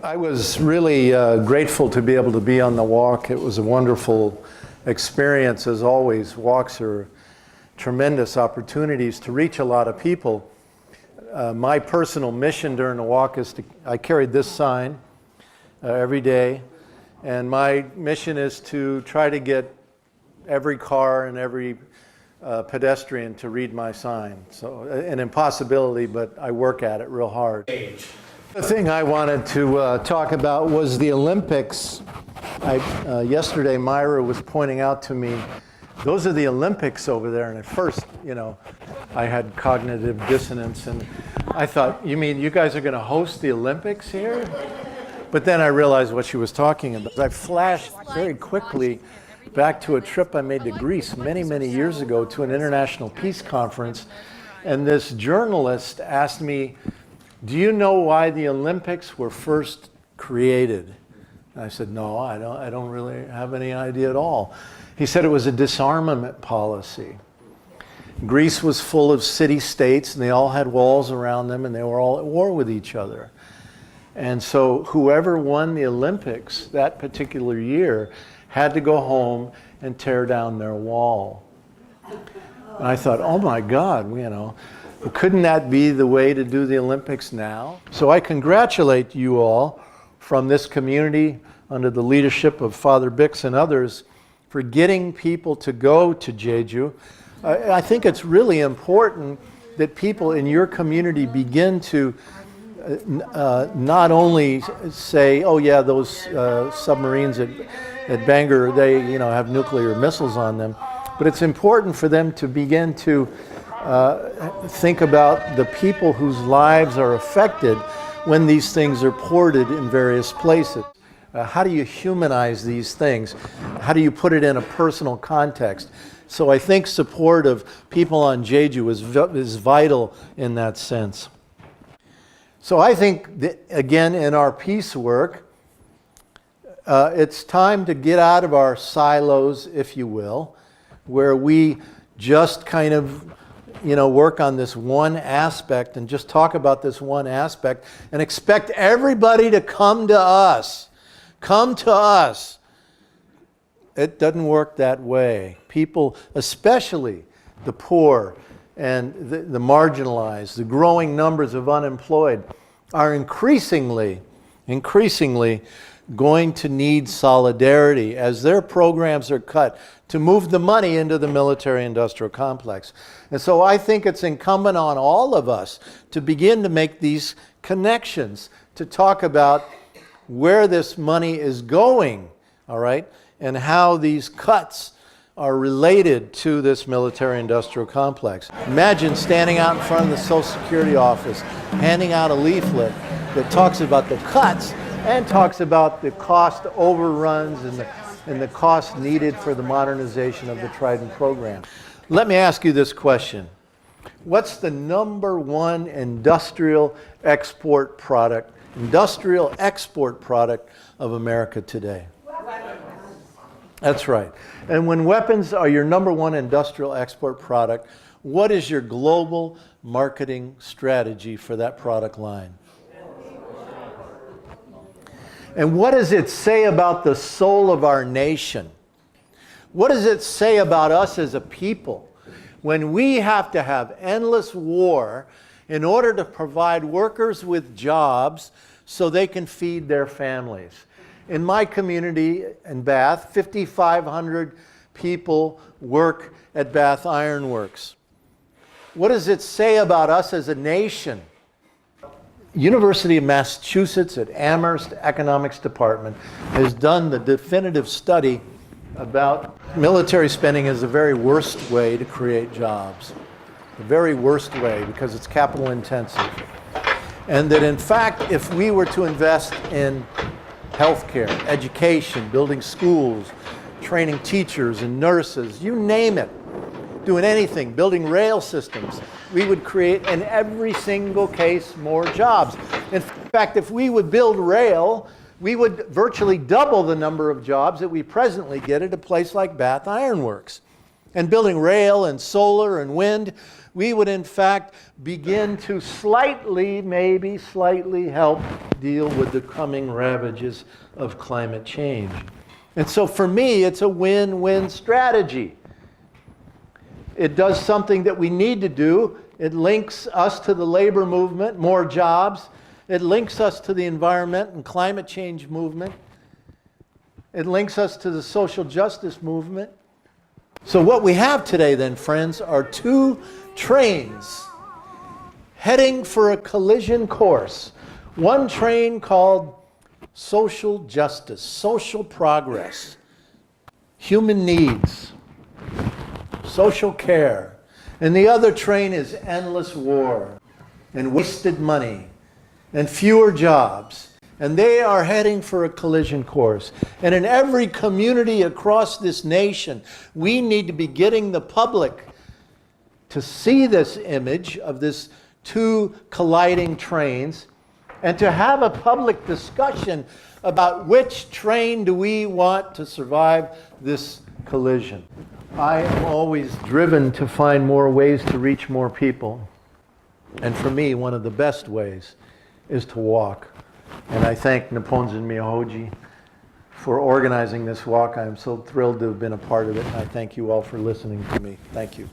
I was really grateful to be able to be on the walk. It was a wonderful experience. As always, walks are tremendous opportunities to reach a lot of people. My personal mission during the walk is I carried this sign every day, and my mission is to try to get every car and every pedestrian to read my sign. So an impossibility, but I work at it real hard. The thing I wanted to talk about was the Olympics. Yesterday, Myra was pointing out to me, those are the Olympics over there. And at first, I had cognitive dissonance, and I thought, you mean you guys are going to host the Olympics here? But then I realized what she was talking about. I flashed very quickly back to a trip I made to Greece many, many years ago to an international peace conference. And this journalist asked me, do you know why the Olympics were first created? And I said, no, I don't really have any idea at all. He said it was a disarmament policy. Greece was full of city-states, and they all had walls around them, and they were all at war with each other. And so whoever won the Olympics that particular year had to go home and tear down their wall. And I thought, oh my God, couldn't that be the way to do the Olympics now? So I congratulate you all from this community under the leadership of Father Bix and others for getting people to go to Jeju. I think it's really important that people in your community begin to not only say, oh yeah, those submarines at Bangor, they have nuclear missiles on them, but it's important for them to begin to think about the people whose lives are affected when these things are ported in various places. How do you humanize these things? How do you put it in a personal context? So I think support of people on Jeju is vital in that sense. So I think that, again, in our peace work, it's time to get out of our silos, if you will, where we just kind of work on this one aspect and just talk about this one aspect and expect everybody to come to us. Come to us. It doesn't work that way. People, especially the poor and the marginalized, the growing numbers of unemployed, are increasingly going to need solidarity as their programs are cut to move the money into the military-industrial complex. And so I think it's incumbent on all of us to begin to make these connections, to talk about where this money is going, all right, and how these cuts are related to this military-industrial complex. Imagine standing out in front of the Social Security office, handing out a leaflet that talks about the cuts and talks about the cost overruns and the cost needed for the modernization of the Trident program. Let me ask you this question. What's the number one industrial export product of America today? Weapons. That's right. And when weapons are your number one industrial export product, what is your global marketing strategy for that product line? And what does it say about the soul of our nation? What does it say about us as a people when we have to have endless war in order to provide workers with jobs so they can feed their families? In my community in Bath, 5,500 people work at Bath Iron Works. What does it say about us as a nation? University of Massachusetts at Amherst Economics Department has done the definitive study about military spending as the very worst way to create jobs. The very worst way, because it's capital intensive. And that in fact, if we were to invest in healthcare, education, building schools, training teachers and nurses, you name it, doing anything, building rail systems, we would create in every single case more jobs. In fact, if we would build rail, we would virtually double the number of jobs that we presently get at a place like Bath Iron Works. And building rail and solar and wind, we would in fact begin to maybe slightly help deal with the coming ravages of climate change. And so for me, it's a win-win strategy. It does something that we need to do. It links us to the labor movement, more jobs. It links us to the environment and climate change movement. It links us to the social justice movement. So what we have today then, friends, are two trains heading for a collision course. One train called social justice, social progress, human needs, social care. And the other train is endless war and wasted money and fewer jobs. And they are heading for a collision course. And in every community across this nation, we need to be getting the public to see this image of this two colliding trains and to have a public discussion about which train do we want to survive this collision. I am always driven to find more ways to reach more people. And for me, one of the best ways is to walk. And I thank Naponzin Miyahoji for organizing this walk. I am so thrilled to have been a part of it. And I thank you all for listening to me. Thank you.